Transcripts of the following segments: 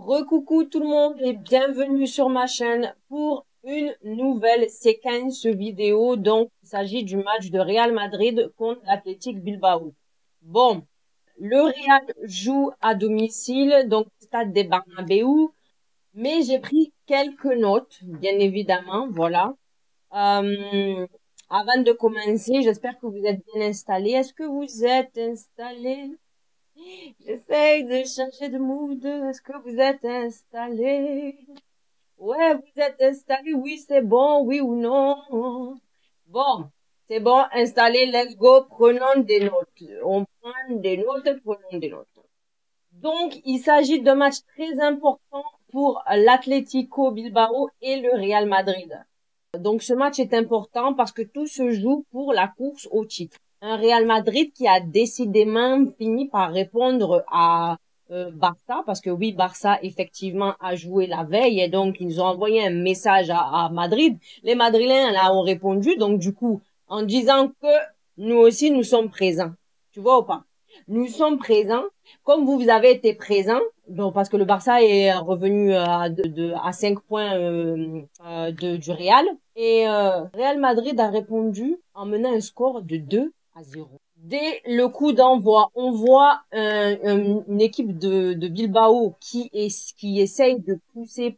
Recoucou tout le monde et bienvenue sur ma chaîne pour une nouvelle séquence vidéo. Donc, il s'agit du match de Real Madrid contre l'Athletic Bilbao. Bon, le Real joue à domicile, donc stade des Bernabéu, mais j'ai pris quelques notes, bien évidemment, voilà. Avant de commencer, j'espère que vous êtes bien installés. Est-ce que vous êtes installés? J'essaye de changer de mood. Est-ce que vous êtes installés? Ouais, vous êtes installés. Oui, c'est bon. Oui ou non? Bon, c'est bon. Installé. Let's go. Prenons des notes. On prend des notes. Prenons des notes. Donc, il s'agit d'un match très important pour l'Atlético Bilbao et le Real Madrid. Donc, ce match est important parce que tout se joue pour la course au titre. Un Real Madrid qui a décidément fini par répondre à Barça, parce que oui, Barça effectivement a joué la veille et donc ils ont envoyé un message à Madrid. Les Madrilènes là ont répondu, donc du coup, en disant que nous aussi nous sommes présents. Tu vois ou pas? Nous sommes présents, comme vous avez été présents, donc parce que le Barça est revenu à 5 points du Real. Et Real Madrid a répondu en menant un score de 2-0. Dès le coup d'envoi, on voit une équipe de Bilbao qui essaye de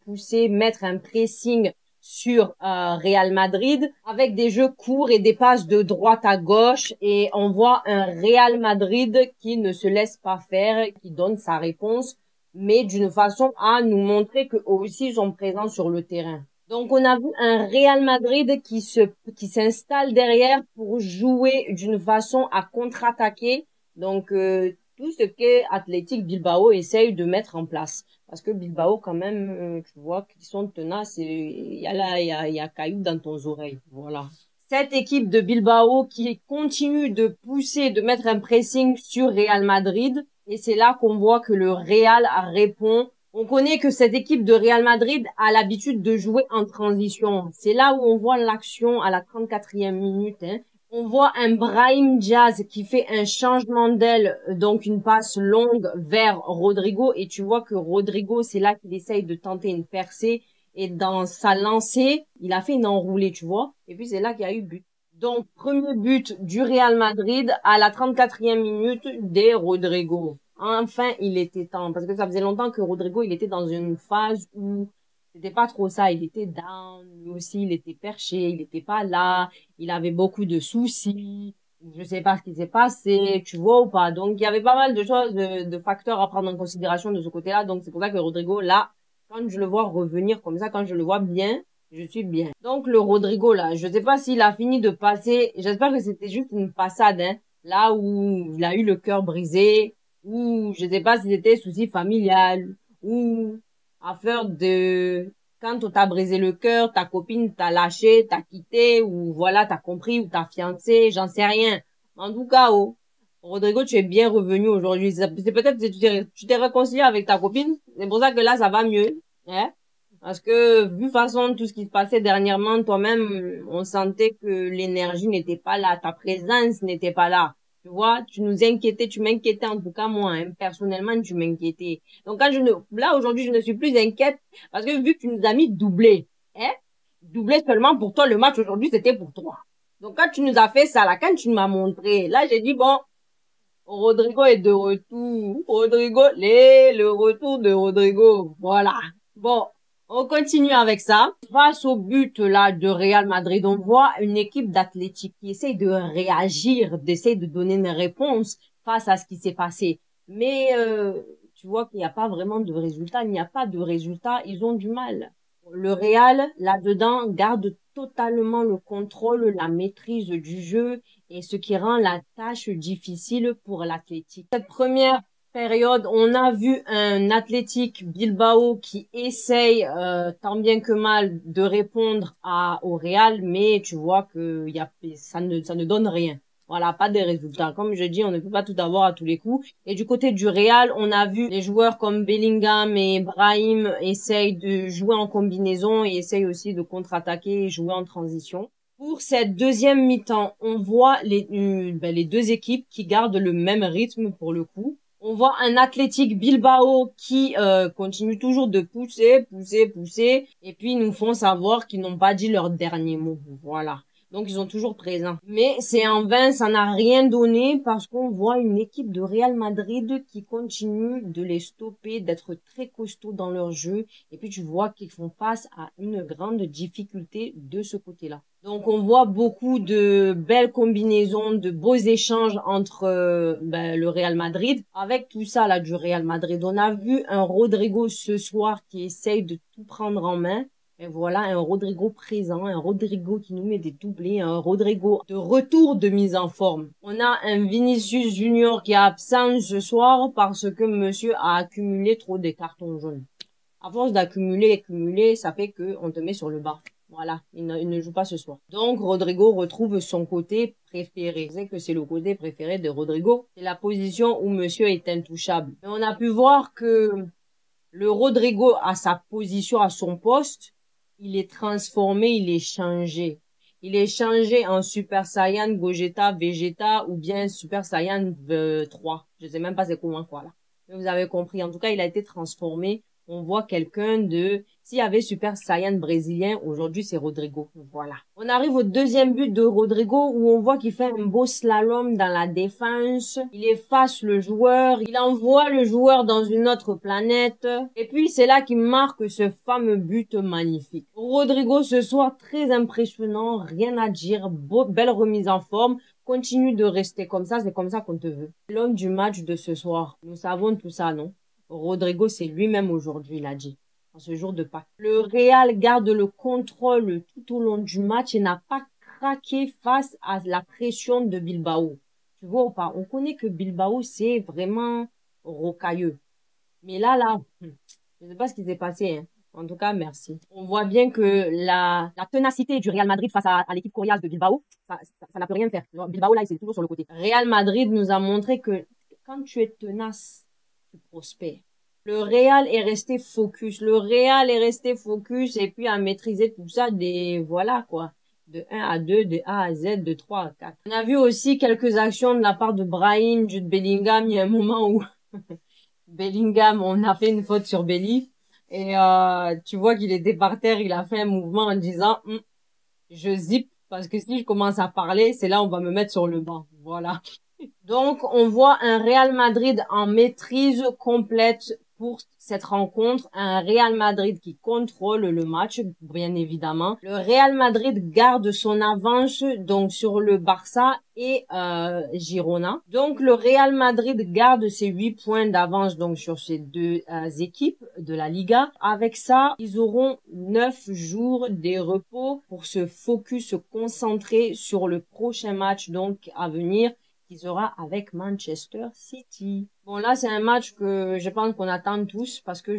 pousser, mettre un pressing sur Real Madrid avec des jeux courts et des passes de droite à gauche, et on voit un Real Madrid qui ne se laisse pas faire, qui donne sa réponse, mais d'une façon à nous montrer qu'eux aussi sont présents sur le terrain. Donc on a vu un Real Madrid qui s'installe derrière pour jouer d'une façon à contre-attaquer. Donc tout ce que Athletic Bilbao essaye de mettre en place. Parce que Bilbao, quand même, tu vois qu'ils sont tenaces et il y a caillou dans ton oreille. Voilà. Cette équipe de Bilbao qui continue de pousser, de mettre un pressing sur Real Madrid. Et c'est là qu'on voit que le Real répond. On connaît que cette équipe de Real Madrid a l'habitude de jouer en transition. C'est là où on voit l'action à la 34e minute, hein. On voit un Brahim Diaz qui fait un changement d'aile, donc une passe longue vers Rodrigo. Et tu vois que Rodrigo, c'est là qu'il essaye de tenter une percée. Et dans sa lancée, il a fait une enroulée, tu vois. Et puis c'est là qu'il y a eu but. Donc, premier but du Real Madrid à la 34e minute de Rodrigo. Enfin, il était temps. Parce que ça faisait longtemps que Rodrigo, il était dans une phase où c'était pas trop ça. Il était down. Lui aussi, il était perché. Il était pas là. Il avait beaucoup de soucis. Je sais pas ce qui s'est passé. Tu vois ou pas? Donc, il y avait pas mal de choses, de facteurs à prendre en considération de ce côté-là. Donc, c'est pour ça que Rodrigo, là, quand je le vois revenir comme ça, quand je le vois bien, je suis bien. Donc, le Rodrigo, là, je sais pas s'il a fini de passer. J'espère que c'était juste une passade, hein. Là où il a eu le cœur brisé, ou je sais pas si c'était souci familial, ou affaire de quand on t'a brisé le cœur, ta copine t'a lâché, t'a quitté, ou voilà, t'as compris, ou t'as fiancé, j'en sais rien. En tout cas, oh, Rodrigo, tu es bien revenu aujourd'hui. C'est peut-être que tu t'es réconcilié avec ta copine. C'est pour ça que là, ça va mieux, hein. Parce que, vu façon tout ce qui se passait dernièrement, toi-même, on sentait que l'énergie n'était pas là, ta présence n'était pas là. Tu vois, tu nous inquiétais, tu m'inquiétais en tout cas moi, hein. Personnellement, tu m'inquiétais. Donc là aujourd'hui, je ne suis plus inquiète parce que vu que tu nous as mis doublé, hein, doublé seulement pour toi, le match aujourd'hui c'était pour toi. Donc quand tu nous as fait ça là, quand tu m'as montré, là j'ai dit bon, Rodrigo est de retour. Rodrigo, le retour de Rodrigo, voilà. Bon. On continue avec ça. Face au but là de Real Madrid, on voit une équipe d'Athletic qui essaye de réagir, d'essayer de donner une réponse face à ce qui s'est passé. Mais tu vois qu'il n'y a pas vraiment de résultat. Il n'y a pas de résultat. Ils ont du mal. Le Real, là-dedans, garde totalement le contrôle, la maîtrise du jeu, et ce qui rend la tâche difficile pour l'Athletic. Cette première période, on a vu un Athletic Bilbao qui essaye tant bien que mal de répondre au Real, mais tu vois que ça ne donne rien. Voilà, pas de résultats. Comme je dis, on ne peut pas tout avoir à tous les coups. Et du côté du Real, on a vu les joueurs comme Bellingham et Brahim essayent de jouer en combinaison et essayent aussi de contre-attaquer et jouer en transition. Pour cette deuxième mi-temps, on voit les deux équipes qui gardent le même rythme pour le coup. On voit un Athletic Bilbao qui continue toujours de pousser, et puis ils nous font savoir qu'ils n'ont pas dit leur dernier mot. Voilà. Donc ils sont toujours présents. Mais c'est en vain, ça n'a rien donné parce qu'on voit une équipe de Real Madrid qui continue de les stopper, d'être très costauds dans leur jeu. Et puis tu vois qu'ils font face à une grande difficulté de ce côté-là. Donc on voit beaucoup de belles combinaisons, de beaux échanges entre le Real Madrid. Avec tout ça là du Real Madrid, on a vu un Rodrigo ce soir qui essaye de tout prendre en main. Et voilà, un Rodrigo présent, un Rodrigo qui nous met des doublés, un Rodrigo de retour de mise en forme. On a un Vinicius Junior qui est absent ce soir parce que monsieur a accumulé trop de cartons jaunes. À force d'accumuler, ça fait que on te met sur le banc. Voilà, il ne joue pas ce soir. Donc, Rodrigo retrouve son côté préféré. Je sais que c'est le côté préféré de Rodrigo. C'est la position où monsieur est intouchable. Mais on a pu voir que le Rodrigo, à sa position, à son poste, il est transformé, il est changé. Il est changé en Super Saiyan, Gogeta, Vegeta ou bien Super Saiyan 3. Je sais même pas c'est comment quoi là. Mais vous avez compris. En tout cas, il a été transformé. On voit quelqu'un de... S'il y avait Super Saiyan brésilien, aujourd'hui c'est Rodrigo. Voilà. On arrive au deuxième but de Rodrigo où on voit qu'il fait un beau slalom dans la défense. Il efface le joueur. Il envoie le joueur dans une autre planète. Et puis c'est là qu'il marque ce fameux but magnifique. Rodrigo ce soir très impressionnant. Rien à dire. Belle remise en forme. Continue de rester comme ça. C'est comme ça qu'on te veut. L'homme du match de ce soir. Nous savons tout ça, non? Rodrigo, c'est lui-même aujourd'hui, il a dit, en ce jour de Pâques. Le Real garde le contrôle tout au long du match et n'a pas craqué face à la pression de Bilbao. Tu vois ou pas? On connaît que Bilbao, c'est vraiment rocailleux. Mais là, je sais pas ce qui s'est passé, hein. En tout cas, merci. On voit bien que la ténacité du Real Madrid face à l'équipe coriace de Bilbao, ça n'a pu rien faire. Bilbao, là, il est toujours sur le côté. Real Madrid nous a montré que quand tu es tenace, tu prospères. Le Real est resté focus. Le Real est resté focus et puis a maîtrisé tout ça voilà, quoi. De 1 à 2, de A à Z, de 3 à 4. On a vu aussi quelques actions de la part de Brahim, Jude Bellingham. Il y a un moment où Bellingham, on a fait une faute sur Belly. Et tu vois qu'il était par terre, il a fait un mouvement en disant je zip parce que si je commence à parler, c'est là on va me mettre sur le banc. Voilà. Donc, on voit un Real Madrid en maîtrise complète pour cette rencontre. Un Real Madrid qui contrôle le match, bien évidemment. Le Real Madrid garde son avance donc sur le Barça et Girona. Donc, le Real Madrid garde ses 8 points d'avance donc sur ces deux équipes de la Liga. Avec ça, ils auront 9 jours de repos pour se focus, se concentrer sur le prochain match donc à venir, qui sera avec Manchester City. Bon, là, c'est un match que je pense qu'on attend tous parce que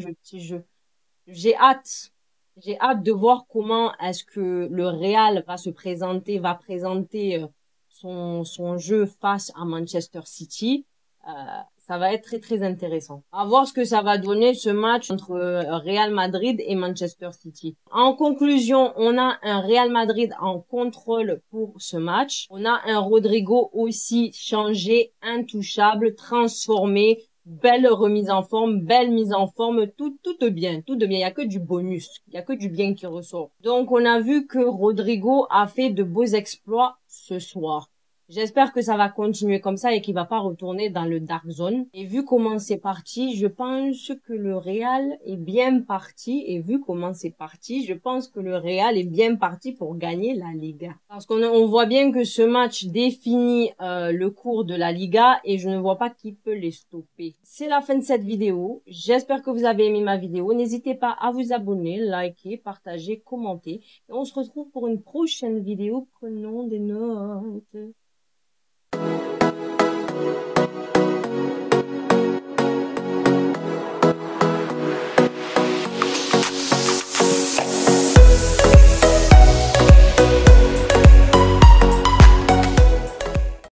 j'ai hâte. J'ai hâte de voir comment est-ce que le Real va présenter son jeu face à Manchester City. Ça va être très très intéressant. À voir ce que ça va donner ce match entre Real Madrid et Manchester City. En conclusion, on a un Real Madrid en contrôle pour ce match. On a un Rodrigo aussi changé, intouchable, transformé. Belle remise en forme, belle mise en forme, tout bien, tout de bien. Il y a que du bonus, il y a que du bien qui ressort. Donc on a vu que Rodrigo a fait de beaux exploits ce soir. J'espère que ça va continuer comme ça et qu'il va pas retourner dans le dark zone. Et vu comment c'est parti, je pense que le Real est bien parti. Et vu comment c'est parti, je pense que le Real est bien parti pour gagner la Liga. Parce qu'on voit bien que ce match définit le cours de la Liga et je ne vois pas qui peut les stopper. C'est la fin de cette vidéo. J'espère que vous avez aimé ma vidéo. N'hésitez pas à vous abonner, liker, partager, commenter. Et on se retrouve pour une prochaine vidéo. Prenons des notes.